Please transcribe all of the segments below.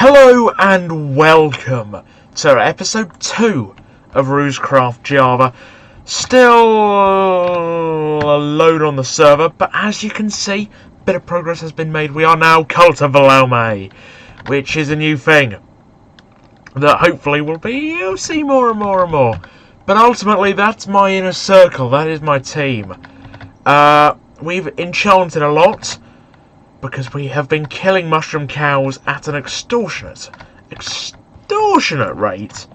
Hello and welcome to episode 2 of Rewscraft Java. Still alone on the server, but as you can see, a bit of progress has been made. We are now Cult of Valaume, which is a new thing that hopefully will be, you'll see more and more and more. But ultimately, that's my inner circle, that is my team. We've enchanted a lot, because we have been killing mushroom cows at an extortionate rate.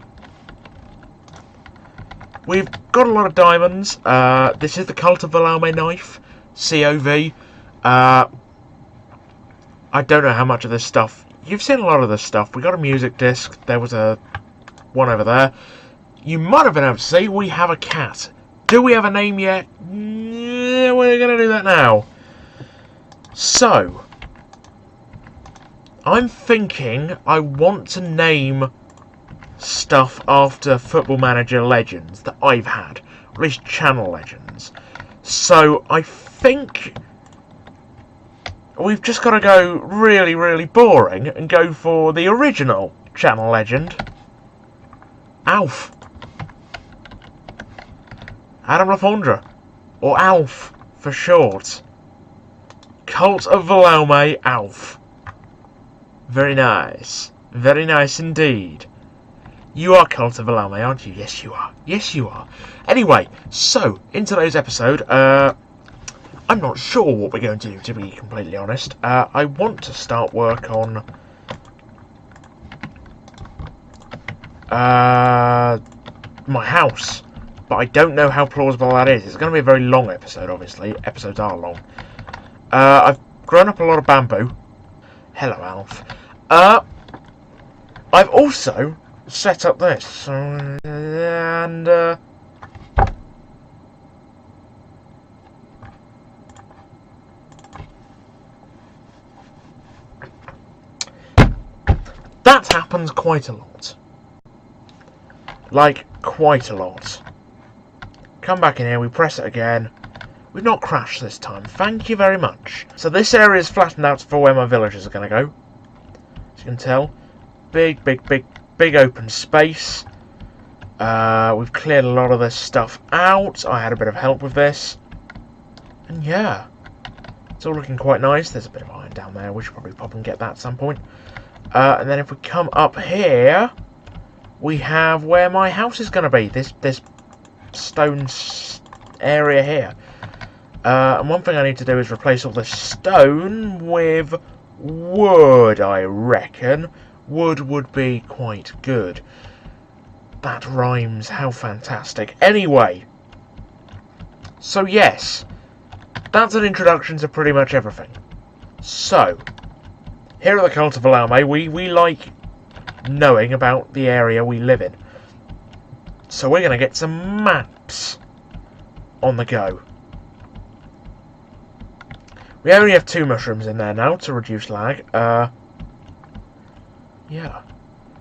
We've got a lot of diamonds. This is the Cult of Valaume knife, COV. I don't know how much of this stuff. You've seen a lot of this stuff. We got a music disc. There was one over there. You might have been able to see we have a cat. Do we have a name yet? Yeah, we're going to do that now. So, I'm thinking I want to name stuff after Football Manager legends that I've had, or at least channel legends. So, I think we've just got to go really, really boring and go for the original channel legend, Alf. Adam Lafondra, or Alf for short. Cult of Valaume, Alf. Very nice. Very nice indeed. You are Cult of Valaume, aren't you? Yes, you are. Yes, you are. Anyway, so, in today's episode, I'm not sure what we're going to do, to be completely honest. I want to start work on my house, but I don't know how plausible that is. It's going to be a very long episode, obviously. Episodes are long. I've grown up a lot of bamboo. Hello, Alf. I've also set up this, and that happens quite a lot. Like, quite a lot. Come back in here, we press it again. We've not crashed this time. Thank you very much. So this area is flattened out for where my villagers are going to go. As you can tell, big open space. We've cleared a lot of this stuff out. I had a bit of help with this. And yeah, it's all looking quite nice. There's a bit of iron down there. We should probably pop and get that at some point. And then if we come up here, we have where my house is going to be. This stone area here. And one thing I need to do is replace all the stone with wood, I reckon. Wood would be quite good. That rhymes, how fantastic. Anyway, so yes, that's an introduction to pretty much everything. So, here at the Cult of Valaume, we like knowing about the area we live in. So we're going to get some maps on the go. We only have 2 mushrooms in there now to reduce lag. Yeah.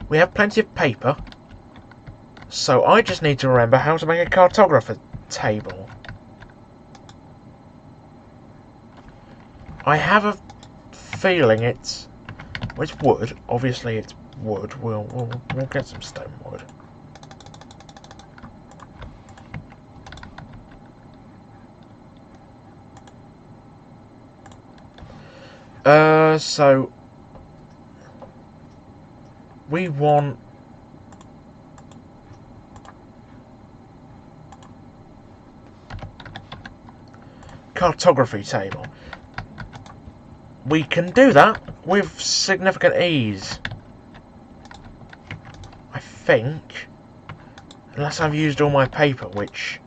We have plenty of paper. So I just need to remember how to make a cartographer table. I have a feeling it's wood. Obviously it's wood. We'll get some stone wood. So we want cartography table. We can do that with significant ease, I think, unless I've used all my paper, which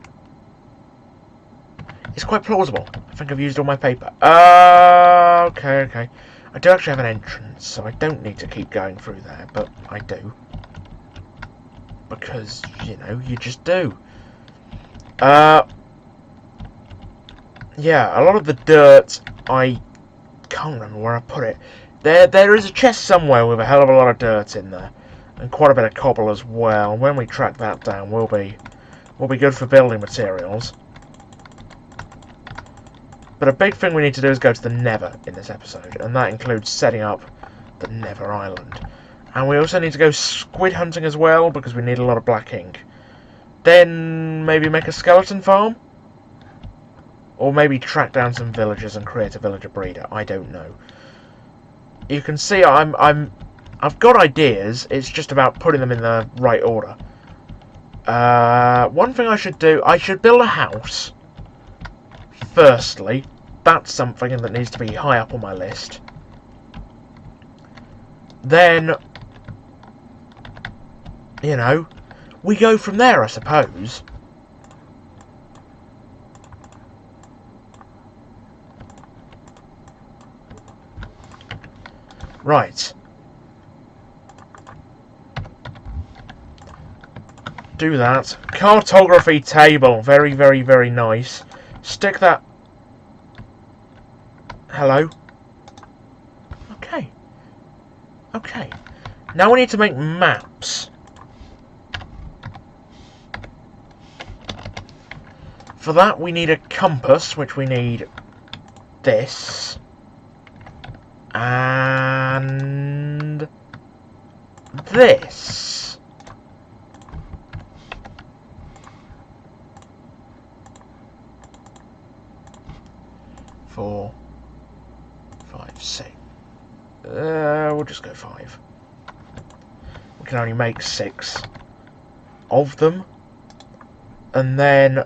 is quite plausible. I think I've used all my paper. Okay. I do actually have an entrance, so I don't need to keep going through there, but I do. Because, you know, you just do. Yeah, a lot of the dirt, I can't remember where I put it. There is a chest somewhere with a hell of a lot of dirt in there. And quite a bit of cobble as well. When we track that down, we'll be good for building materials. But a big thing we need to do is go to the Nether in this episode, and that includes setting up the Nether Island. And we also need to go squid hunting as well, because we need a lot of black ink. Then maybe make a skeleton farm? Or maybe track down some villagers and create a villager breeder. I don't know. You can see I've got ideas. It's just about putting them in the right order. One thing I should do, I should build a house. Firstly, that's something that needs to be high up on my list. Then, you know, we go from there, I suppose. Right. Do that. Cartography table. Very, very, very nice. Stick that... Hello? Okay. Okay. Now we need to make maps. For that we need a compass, which we need this. And this. 4, 5, 6. We'll just go 5. We can only make 6 of them, and then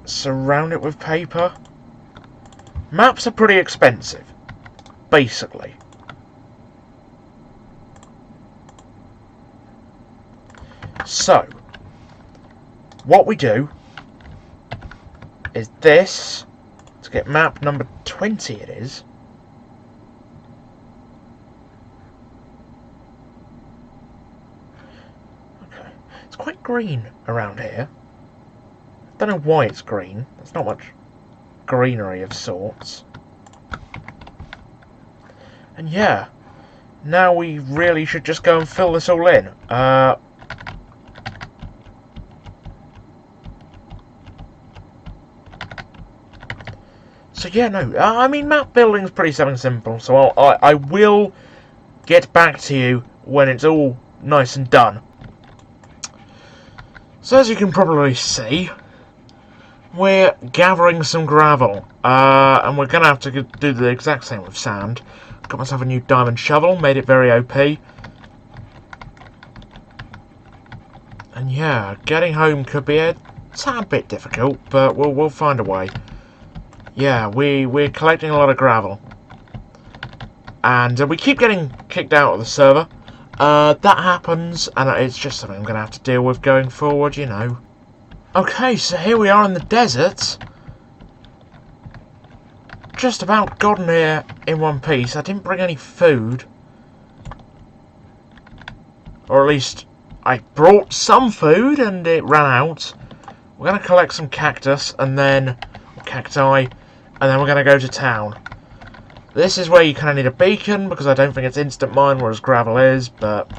surround it with paper. Maps are pretty expensive, basically. So, what we do is this, to get map number 20 it is. Okay, it's quite green around here. Don't know why it's green. There's not much greenery of sorts. And yeah, now we really should just go and fill this all in. So yeah, no, I mean, map building's pretty simple, so I will get back to you when it's all nice and done. So as you can probably see, we're gathering some gravel, and we're going to have to do the exact same with sand. Got myself a new diamond shovel, made it very OP. And yeah, getting home could be a tad bit difficult, but we'll find a way. Yeah, we're collecting a lot of gravel. And we keep getting kicked out of the server. That happens, and it's just something I'm going to have to deal with going forward, you know. Okay, so here we are in the desert. Just about gotten here in one piece. I didn't bring any food. Or at least, I brought some food and it ran out. We're going to collect some cactus and then... cacti. And then we're going to go to town. This is where you kind of need a beacon, because I don't think it's instant mine, whereas gravel is, but...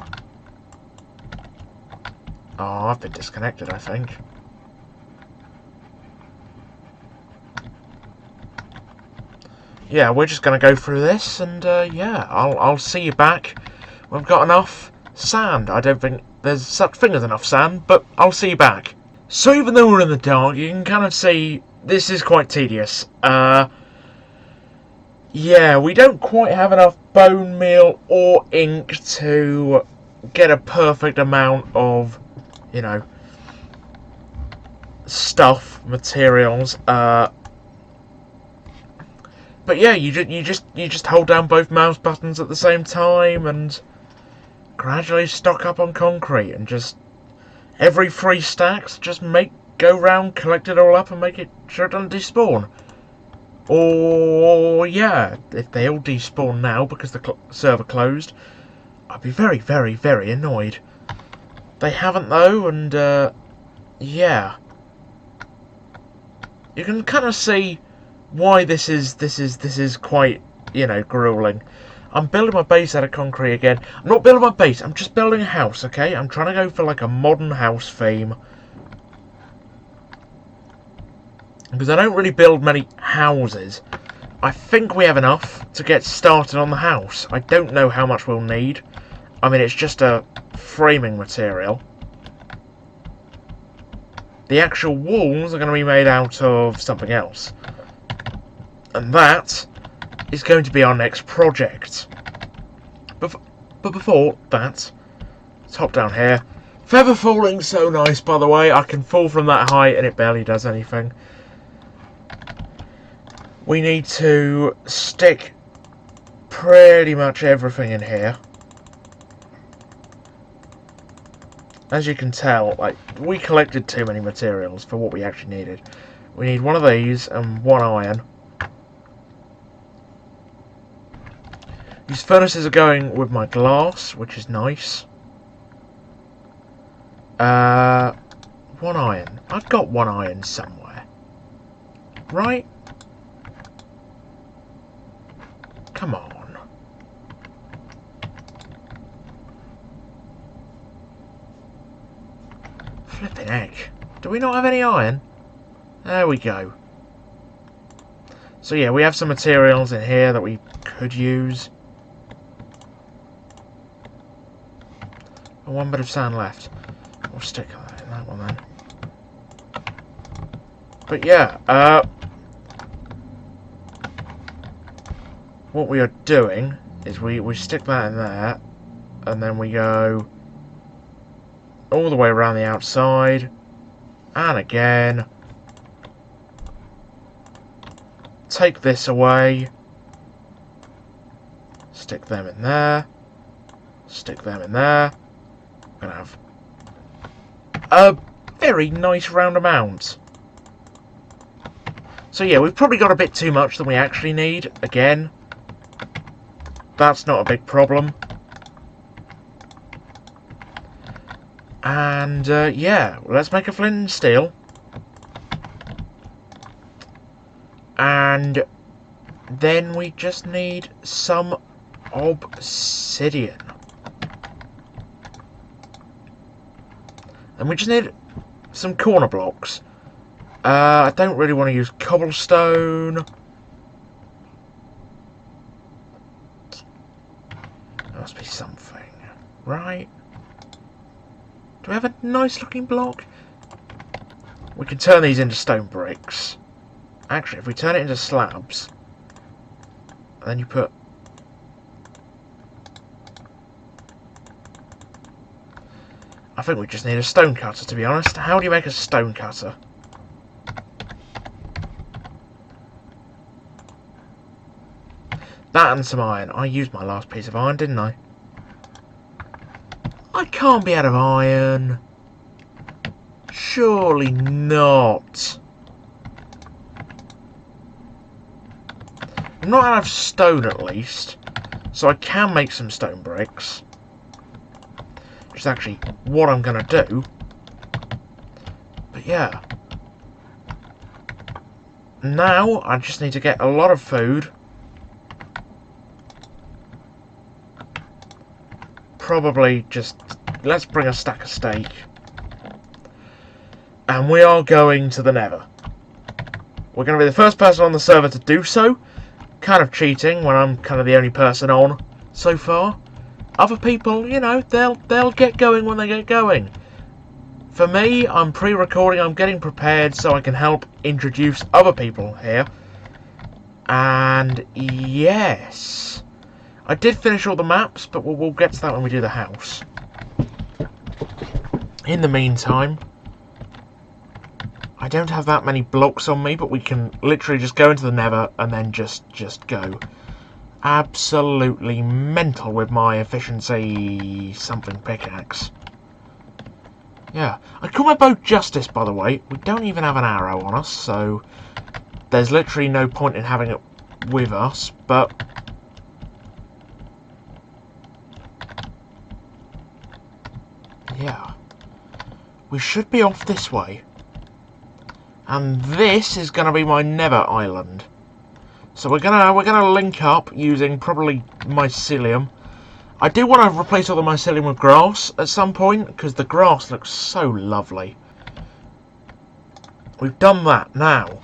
Oh, I've been disconnected, I think. Yeah, we're just going to go through this, and yeah, I'll see you back when we've got enough sand. I don't think there's such thing as enough sand, but I'll see you back. So even though we're in the dark, you can kind of see this is quite tedious. Yeah, we don't quite have enough bone meal or ink to get a perfect amount of, you know, stuff, materials. But yeah, you just hold down both mouse buttons at the same time and gradually stock up on concrete, and just every 3 stacks, just go round, collect it all up, and make it sure it doesn't despawn. Or yeah, if they all despawn now because the server closed, I'd be very, very, very annoyed. They haven't though, and yeah, you can kind of see why this is quite, you know, grueling. I'm building my base out of concrete again. I'm not building my base, I'm just building a house, okay? I'm trying to go for like a modern house theme. Because I don't really build many houses. I think we have enough to get started on the house. I don't know how much we'll need. I mean, it's just a framing material. The actual walls are going to be made out of something else. And that is going to be our next project. But before that, let's hop down here. Feather falling so nice, by the way. I can fall from that height and it barely does anything. We need to stick pretty much everything in here. As you can tell, like, we collected too many materials for what we actually needed. We need one of these and one iron. These furnaces are going with my glass, which is nice. One iron. I've got one iron somewhere. Right? Come on. Flipping heck. Do we not have any iron? There we go. So yeah, we have some materials in here that we could use. And one bit of sand left. We'll stick that in that one then. But yeah, what we are doing is we stick that in there, and then we go all the way around the outside, and again, take this away, stick them in there, stick them in there. We're gonna have a very nice round amount. So yeah, we've probably got a bit too much than we actually need. Again, that's not a big problem. And yeah, let's make a flint and steel. And then we just need some obsidian. And we just need some corner blocks. I don't really want to use cobblestone. There must be something, right? Do we have a nice looking block? We can turn these into stone bricks. Actually, if we turn it into slabs, and then you put... I think we just need a stone cutter, to be honest. How do you make a stone cutter? That and some iron. I used my last piece of iron, didn't I? I can't be out of iron. Surely not. I'm not out of stone, at least. So I can make some stone bricks. Which is actually what I'm going to do. But yeah. Now, I just need to get a lot of food. Probably just... let's bring a stack of steak. And we are going to the Nether. We're going to be the first person on the server to do so. Kind of cheating when I'm kind of the only person on so far. Other people, you know, they'll get going when they get going. For me, I'm pre-recording, I'm getting prepared so I can help introduce other people here. And yes, I did finish all the maps, but we'll get to that when we do the house. In the meantime, I don't have that many blocks on me, but we can literally just go into the Nether and then just go absolutely mental with my efficiency something pickaxe. Yeah, I call my bow Justice, by the way. We don't even have an arrow on us, so there's literally no point in having it with us, but yeah, we should be off this way. And this is going to be my Nether Island. So we're gonna link up using probably mycelium. I do want to replace all the mycelium with grass at some point, because the grass looks so lovely. We've done that now.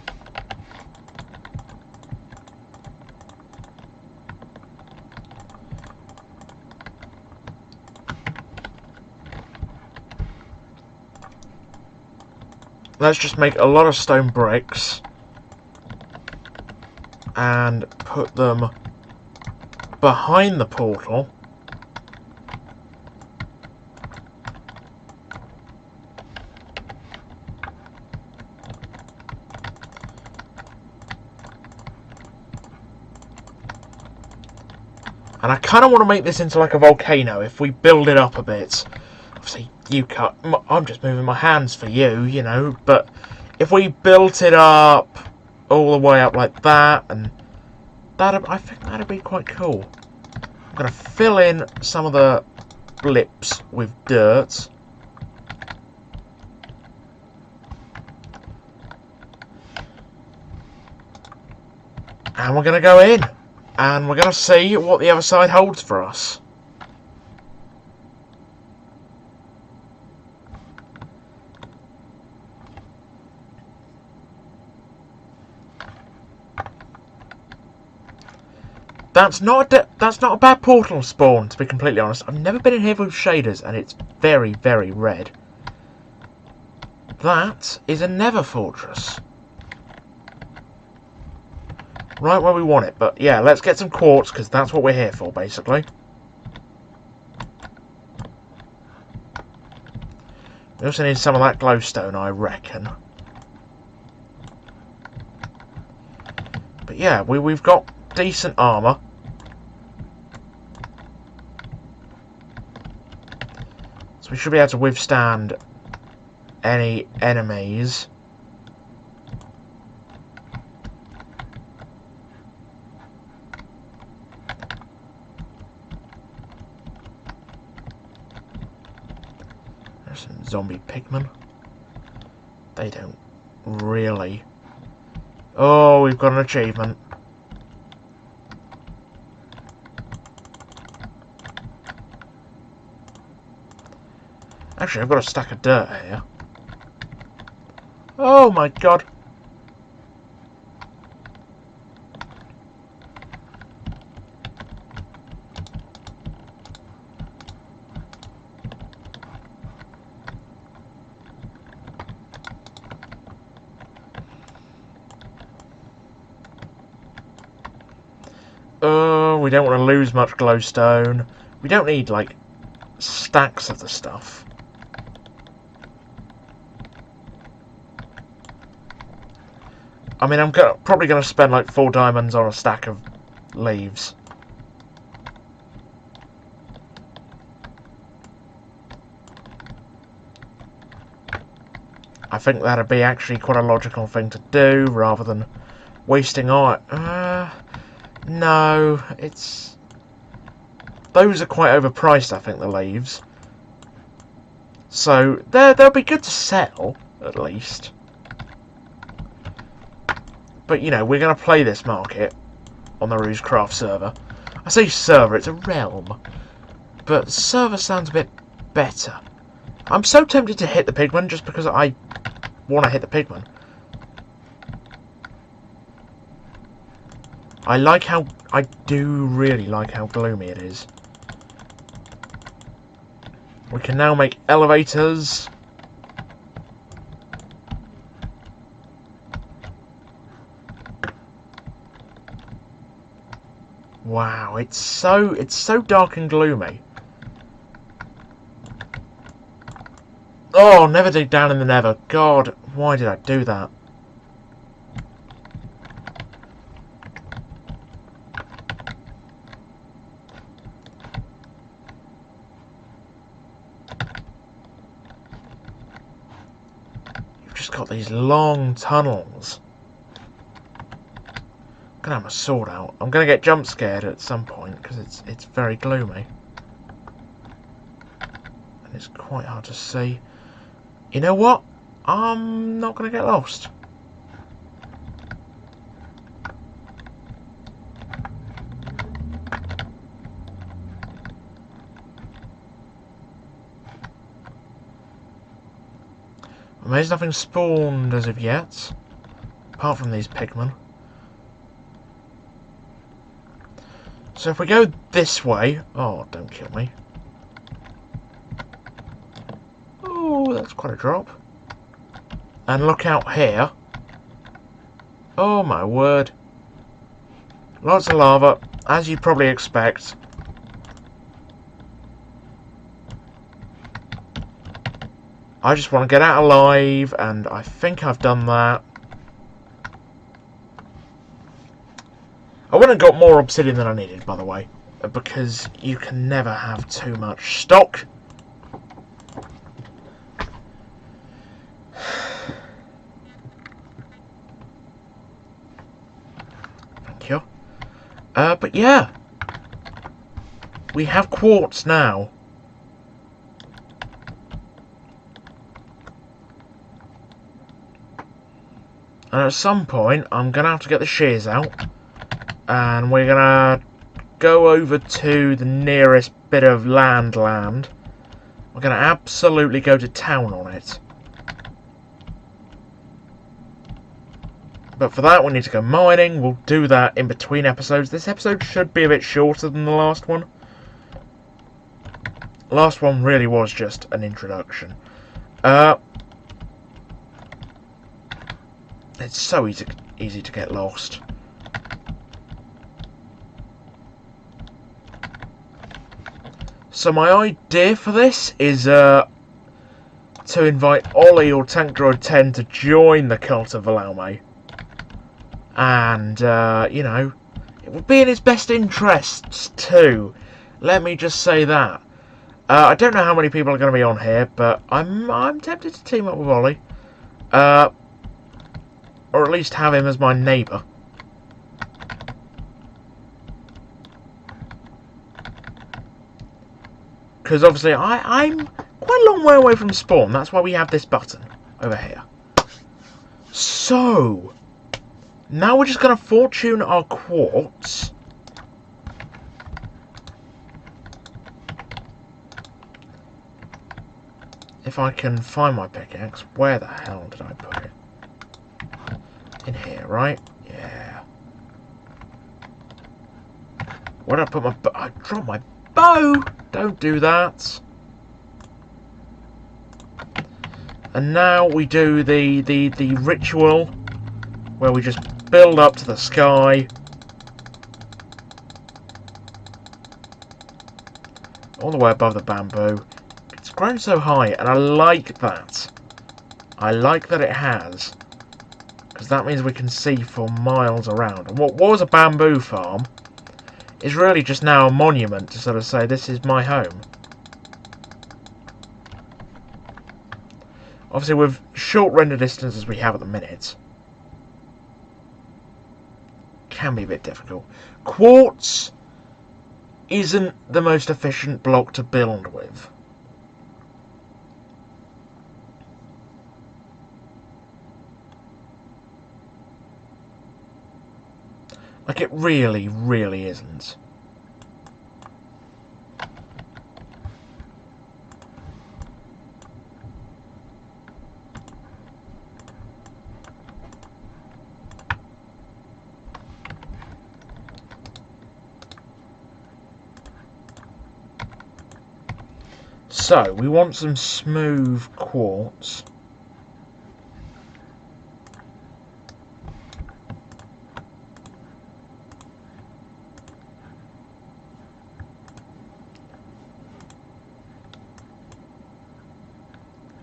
let's just make a lot of stone bricks and put them behind the portal. And I kind of want to make this into like a volcano if we build it up a bit. Obviously, I'm just moving my hands for you, you know. But if we built it up all the way up like that, and I think that'd be quite cool. I'm going to fill in some of the blips with dirt. And we're going to go in. And we're going to see what the other side holds for us. That's not a bad portal spawn, to be completely honest. I've never been in here with shaders, and it's very, very red. That is a nether fortress. Right where we want it, but yeah, let's get some quartz, because that's what we're here for, basically. We also need some of that glowstone, I reckon. But yeah, we've got decent armour. So we should be able to withstand any enemies. There's some zombie pigmen. They don't really... Oh, we've got an achievement. Actually, I've got a stack of dirt here. Oh my god. Oh, we don't want to lose much glowstone. We don't need, like, stacks of the stuff. I mean, I'm probably going to spend like 4 diamonds on a stack of leaves. I think that'd be actually quite a logical thing to do, rather than wasting iron. No, it's... Those are quite overpriced, I think, the leaves. So, they'll be good to sell, at least. But, you know, we're going to play this market on the Rewscraft server. I say server, it's a realm. But server sounds a bit better. I'm so tempted to hit the pigman just because I want to hit the pigman. I do really like how gloomy it is. We can now make elevators. Wow, it's so dark and gloomy. Oh, never dig down in the nether. God, why did I do that? You've just got these long tunnels. I'm gonna have my sword out. I'm gonna get jump scared at some point because it's very gloomy. And it's quite hard to see. You know what? I'm not gonna get lost. There's nothing spawned as of yet, apart from these pigmen. So if we go this way... Oh, don't kill me. Oh, that's quite a drop. And look out here. Oh my word. Lots of lava, as you'd probably expect. I just want to get out alive, and I think I've done that. I went and got more obsidian than I needed, by the way, because you can never have too much stock. Thank you. But yeah, we have quartz now. And at some point, I'm going to have to get the shears out. And we're going to go over to the nearest bit of land. We're going to absolutely go to town on it. But for that, we need to go mining. We'll do that in between episodes. This episode should be a bit shorter than the last one. Last one really was just an introduction. It's so easy to get lost. So my idea for this is to invite Ollie or Tank Droid 10 to join the Cult of Valaume. And, you know, it would be in his best interests too. Let me just say that. I don't know how many people are going to be on here, but I'm tempted to team up with Ollie. Or at least have him as my neighbour. Because obviously I'm quite a long way away from spawn. That's why we have this button over here. So, now we're just going to fortune our quartz. If I can find my pickaxe, where the hell did I put it? In here, right? Yeah. Where did I put my bow? I dropped my bow! Don't do that. And now we do the ritual where we just build up to the sky. All the way above the bamboo. It's grown so high, and I like that. I like that it has. Because that means we can see for miles around. And what was a bamboo farm is really just now a monument to sort of say, this is my home. Obviously, with short render distances we have at the minute, can be a bit difficult. Quartz isn't the most efficient block to build with. Like, it really, really isn't. So, we want some smooth quartz.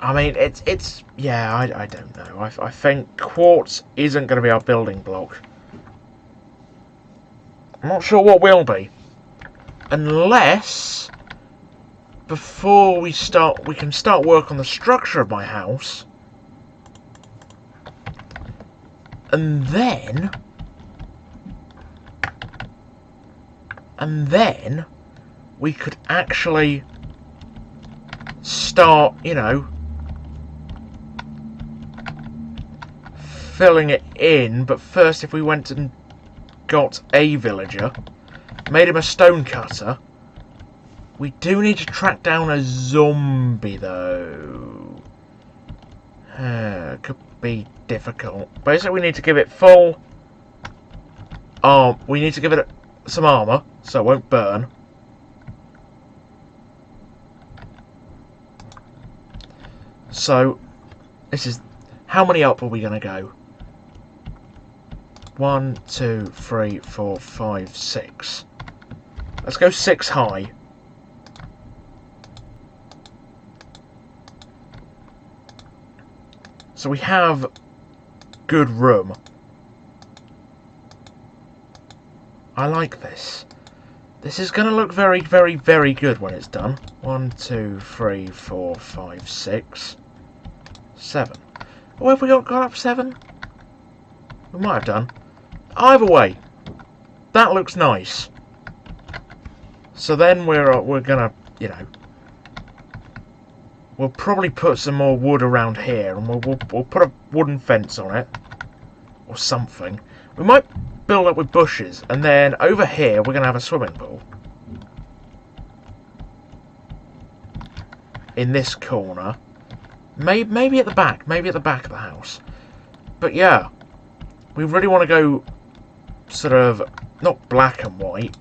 I mean, it's yeah, I don't know. I think quartz isn't going to be our building block. I'm not sure what will be. Unless, before we can start work on the structure of my house. And then we could actually start, you know, filling it in. But first, if we went and got a villager, made him a stone cutter. We do need to track down a zombie, though. Could be difficult. Basically, we need to give it full we need to give it some armour, so it won't burn. So, this is How many up are we going to go? 1, 2, 3, 4, 5, 6. Let's go 6 high. So we have good room. I like this. This is going to look very, very, very good when it's done. 1, 2, 3, 4, 5, 6, 7. Oh, have we got up 7? We might have done. Either way, that looks nice. So then we're gonna, you know, we'll probably put some more wood around here, and we'll put a wooden fence on it, or something. We might build up with bushes, and then over here we're gonna have a swimming pool. In this corner, maybe at the back, maybe at the back of the house. But yeah, we really want to go sort of not black and white.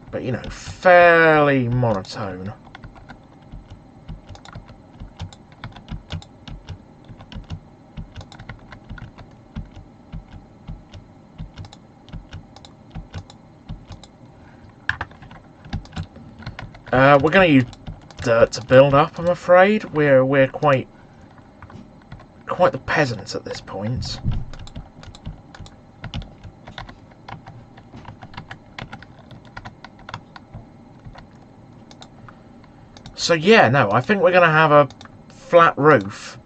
But, you know, fairly monotone. We're going to use dirt to build up, I'm afraid. We're quite the peasants at this point. So yeah, no, I think we're going to have a flat roof,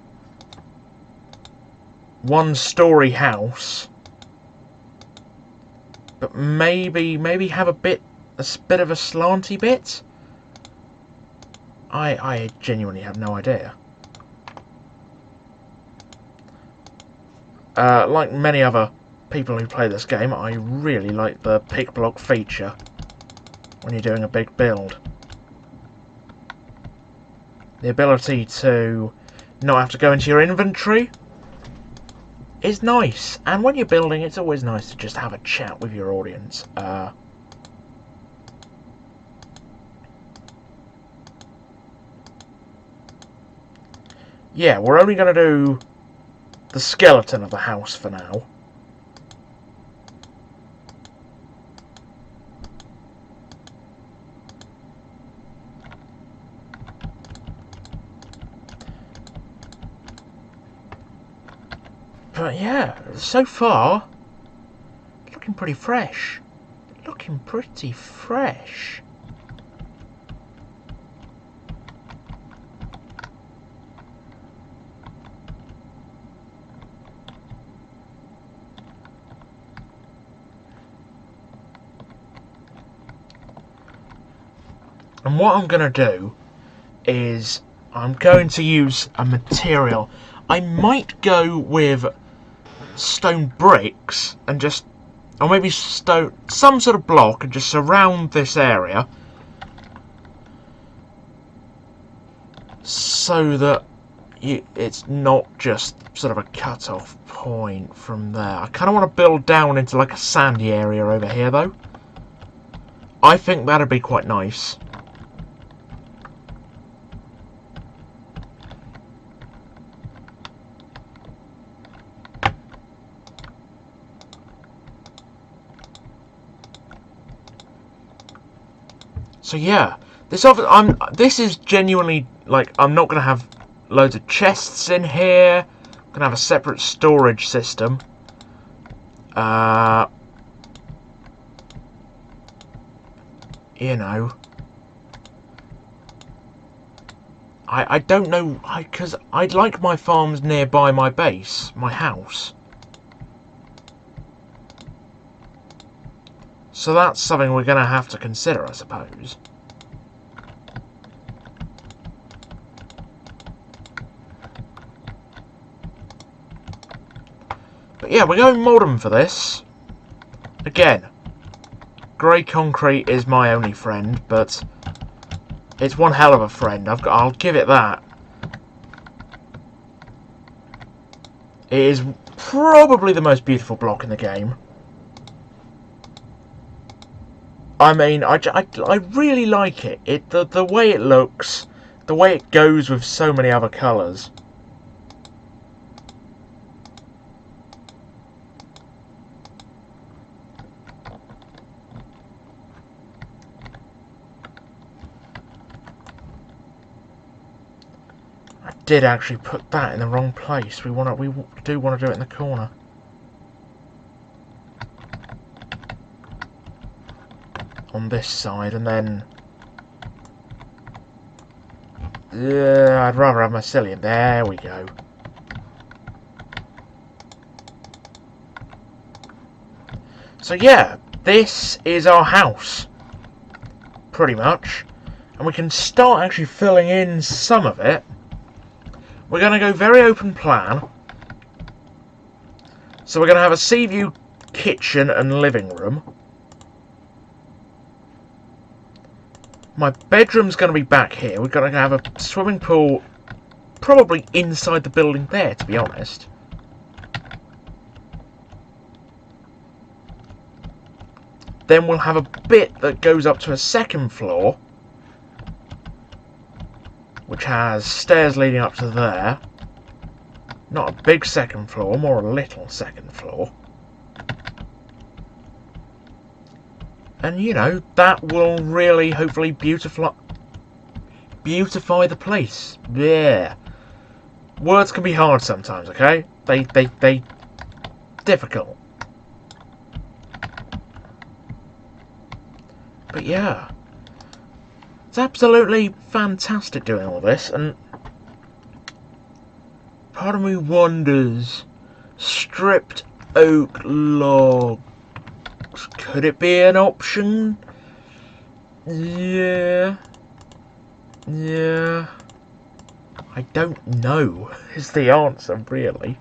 1-story house, but maybe have a bit of a slanty bit. I genuinely have no idea. Like many other people who play this game, I really like the pick block feature when you're doing a big build. The ability to not have to go into your inventory is nice, and when you're building, it's always nice to just have a chat with your audience. Yeah, we're only going to do the skeleton of the house for now. But yeah, so far, looking pretty fresh. Looking pretty fresh. And what I'm going to do is I'm going to use a material. I might go with stone bricks and just, or maybe stone, some sort of block, and just surround this area so that it's not just sort of a cut-off point from there. I kind of want to build down into like a sandy area over here though. I think that'd be quite nice. So yeah, this is genuinely, like, I'm not going to have loads of chests in here. I'm going to have a separate storage system. You know, I don't know, because I'd like my farms nearby my base, my house. So that's something we're going to have to consider, I suppose. But yeah, we're going modern for this. Again, grey concrete is my only friend, but it's one hell of a friend. I'll give it that. It is probably the most beautiful block in the game. I mean, I really like it. The way it looks, the way it goes with so many other colours. I did actually put that in the wrong place. We do want to do it in the corner. On this side, and then I'd rather have my cillian. There we go. So yeah, this is our house, pretty much, and we can start actually filling in some of it. We're going to go very open plan. So we're going to have a sea view kitchen and living room. My bedroom's going to be back here. We're going to have a swimming pool probably inside the building there, to be honest. Then we'll have a bit that goes up to a second floor, which has stairs leading up to there. Not a big second floor, more a little second floor. And, you know, that will really, hopefully, beautify the place. Yeah. Words can be hard sometimes, okay? They difficult. But yeah. It's absolutely fantastic doing all this, and part of me wonders, stripped oak logs, could it be an option? Yeah. I don't know, is the answer, really.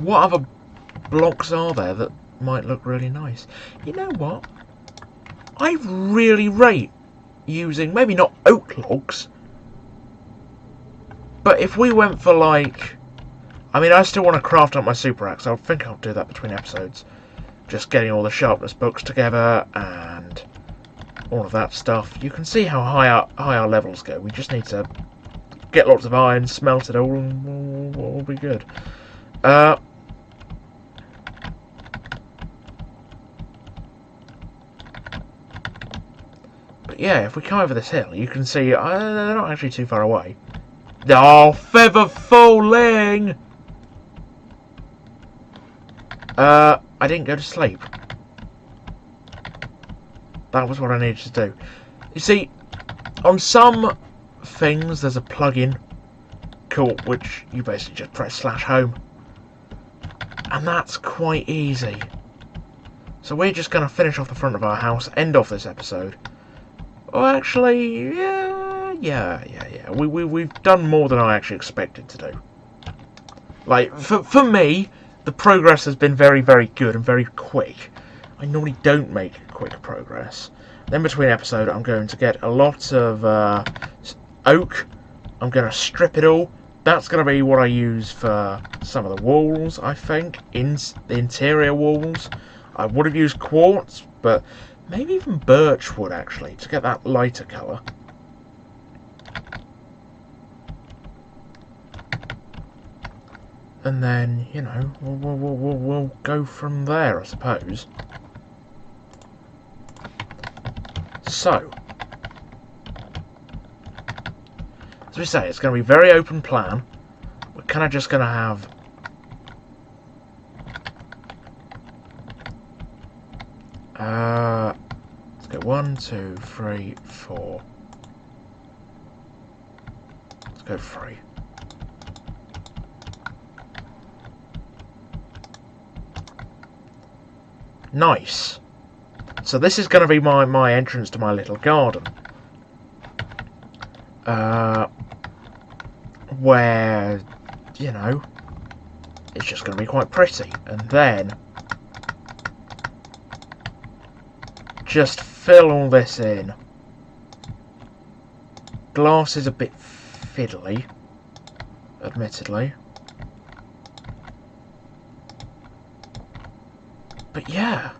What other blocks are there that might look really nice? You know what? I really rate using, maybe not oak logs, but if we went for like, I mean, I still want to craft up my super axe. I think I'll do that between episodes. Just getting all the sharpness books together and all of that stuff. You can see how high our levels go. We just need to get lots of iron, smelt it all, and we'll be good. But yeah, if we come over this hill, you can see they're not actually too far away. Oh, feather falling! I didn't go to sleep. That was what I needed to do. You see, on some things there's a plug-in called, which you basically just press /home. And that's quite easy. So we're just going to finish off the front of our house, end off this episode. Oh, actually, yeah. We've done more than I actually expected to do. Like, for me, the progress has been very, very good and very quick. I normally don't make quick progress. Then between episodes, I'm going to get a lot of oak. I'm going to strip it all. That's going to be what I use for some of the walls, I think. In the interior walls. I would have used quartz, but maybe even birch wood, actually, to get that lighter colour. And then, you know, we'll go from there, I suppose. So, as we say, it's going to be very open plan. We're kind of just going to have let's go 1, 2, 3, 4. Let's go 3. Nice. So this is going to be my entrance to my little garden. Where, you know, it's just going to be quite pretty. And then just fill all this in glass is a bit fiddly, admittedly. But yeah.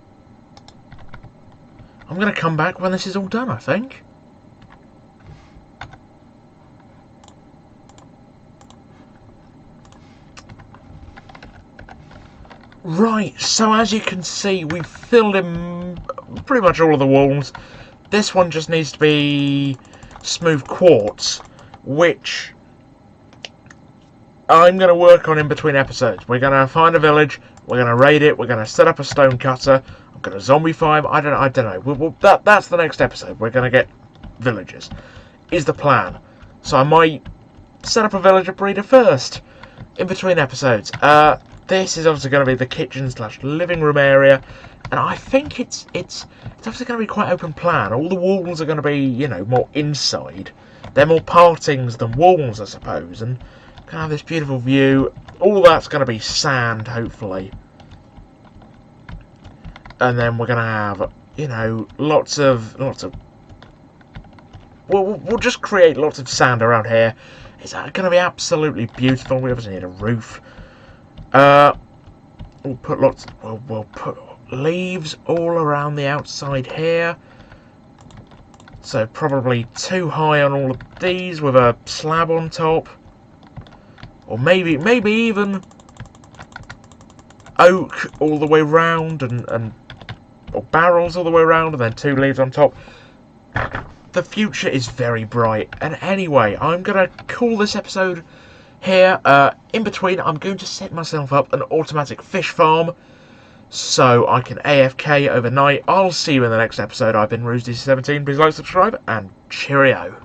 I'm going to come back when this is all done, I think. Right, so as you can see, we've filled in pretty much all of the walls. This one just needs to be smooth quartz, which I'm going to work on in between episodes. We're going to find a village, we're going to raid it, we're going to set up a stone cutter, I'm going to zombify them, I don't know. That's the next episode. We're going to get villagers, is the plan. So I might set up a villager breeder first, in between episodes. This is obviously going to be the kitchen / living room area, and I think it's obviously going to be quite open plan. All the walls are going to be, you know, more inside. They're more partings than walls, I suppose, and kind of have this beautiful view. All that's going to be sand, hopefully, and then we're going to have, you know, lots of. We'll just create lots of sand around here. It's going to be absolutely beautiful. We obviously need a roof. We'll put we'll put leaves all around the outside here. So probably too high on all of these with a slab on top. Or maybe even oak all the way round and or barrels all the way around and then 2 leaves on top. The future is very bright. And anyway, I'm going to call this episode here. In between, I'm going to set myself up an automatic fish farm so I can AFK overnight. I'll see you in the next episode. I've been Rewscraft17. Please like, subscribe, and cheerio.